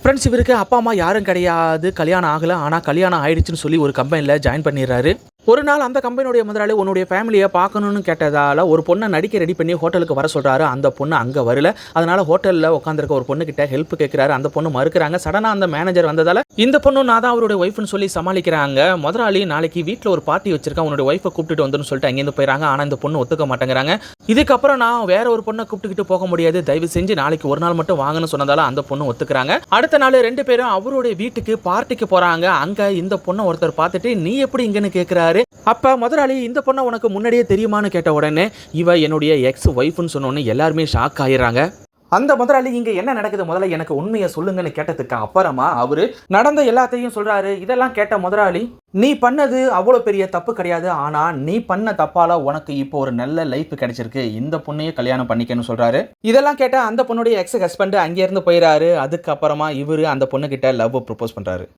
Friends இவருக்கு அப்பா அம்மா யாரும் கிடையாது, கல்யாணம் ஆகலை. ஆனால் கல்யாணம் ஆயிடுச்சுன்னு சொல்லி ஒரு கம்பெனியில் ஜாயின் பண்ணிடுறாரு. ஒரு நாள் அந்த கம்பெனியுடைய முதலாளி உன்னுடைய ஃபேமிலியை பார்க்கணும்னு கேட்டதால் ஒரு பொண்ணை நடிக்க ரெடி பண்ணி ஹோட்டலுக்கு வர சொல்கிறாரு. அந்த பொண்ணு அங்கே வரல. அதனால் ஹோட்டலில் உட்காந்துருக்க ஒரு பொண்ணுக்கிட்ட ஹெல்ப் கேட்குறாரு. அந்த பொண்ணு மறுக்கிறாங்க. சடனாக அந்த மேனேஜர் வந்ததால் இந்த பொண்ணு நான் தான் அவருடைய ஒய்ஃப்னு சொல்லி சமாளிக்கிறாங்க. முதலாளி நாளைக்கு வீட்டில் ஒரு பார்ட்டி வச்சிருக்கேன், உன்னுடைய ஒய்ஃபை கூப்பிட்டுட்டு வந்துன்னு சொல்லிட்டு அங்கேருந்து போயிடறாங்க. ஆனால் இந்த பொண்ணு ஒத்துக்க மாட்டேங்கிறாங்க. இதுக்கப்புறம் நான் வேற ஒரு பொண்ணை கூப்பிட்டுக்கிட்டு போக முடியாது, தயவு செஞ்சு நாளைக்கு ஒரு நாள் மட்டும் வாங்கன்னு சொன்னதால அந்த பொண்ணு ஒத்துக்கிறாங்க. அடுத்த நாள் 2 பேரும் அவருடைய வீட்டுக்கு பார்ட்டிக்கு போறாங்க. அங்க இந்த பொண்ணை ஒருத்தர் பார்த்துட்டு நீ எப்படி இங்கன்னு கேட்கிறாரு. அப்ப முதலாளி இந்த பொண்ணை உனக்கு முன்னாடியே தெரியுமான்னு கேட்ட உடனே இவ என்னுடைய எக்ஸ் ஒய்ஃப்னு சொன்னோன்னு எல்லாருமே ஷாக் ஆயிடுறாங்க. அந்த முதலாளி இங்க என்ன நடக்குது முதல்ல எனக்கு உண்மையை சொல்லுங்கன்னு கேட்டதுக்கு அப்புறமா அவரு நடந்த எல்லாத்தையும் சொல்றாரு. இதெல்லாம் கேட்ட முதலாளி நீ பண்ணது அவ்வளோ பெரிய தப்பு கிடையாது, ஆனா நீ பண்ண தப்பால உனக்கு இப்போ ஒரு நல்ல லைஃப் கிடைச்சிருக்கு, இந்த பொண்ணையே கல்யாணம் பண்ணிக்கன்னு சொல்றாரு. இதெல்லாம் கேட்ட அந்த பொண்ணுடைய எக்ஸ் ஹஸ்பண்ட் அங்கே இருந்து போயிறாரு. அதுக்கப்புறமா இவரு அந்த பொண்ணு கிட்ட லவ் ப்ரப்போஸ் பண்றாரு.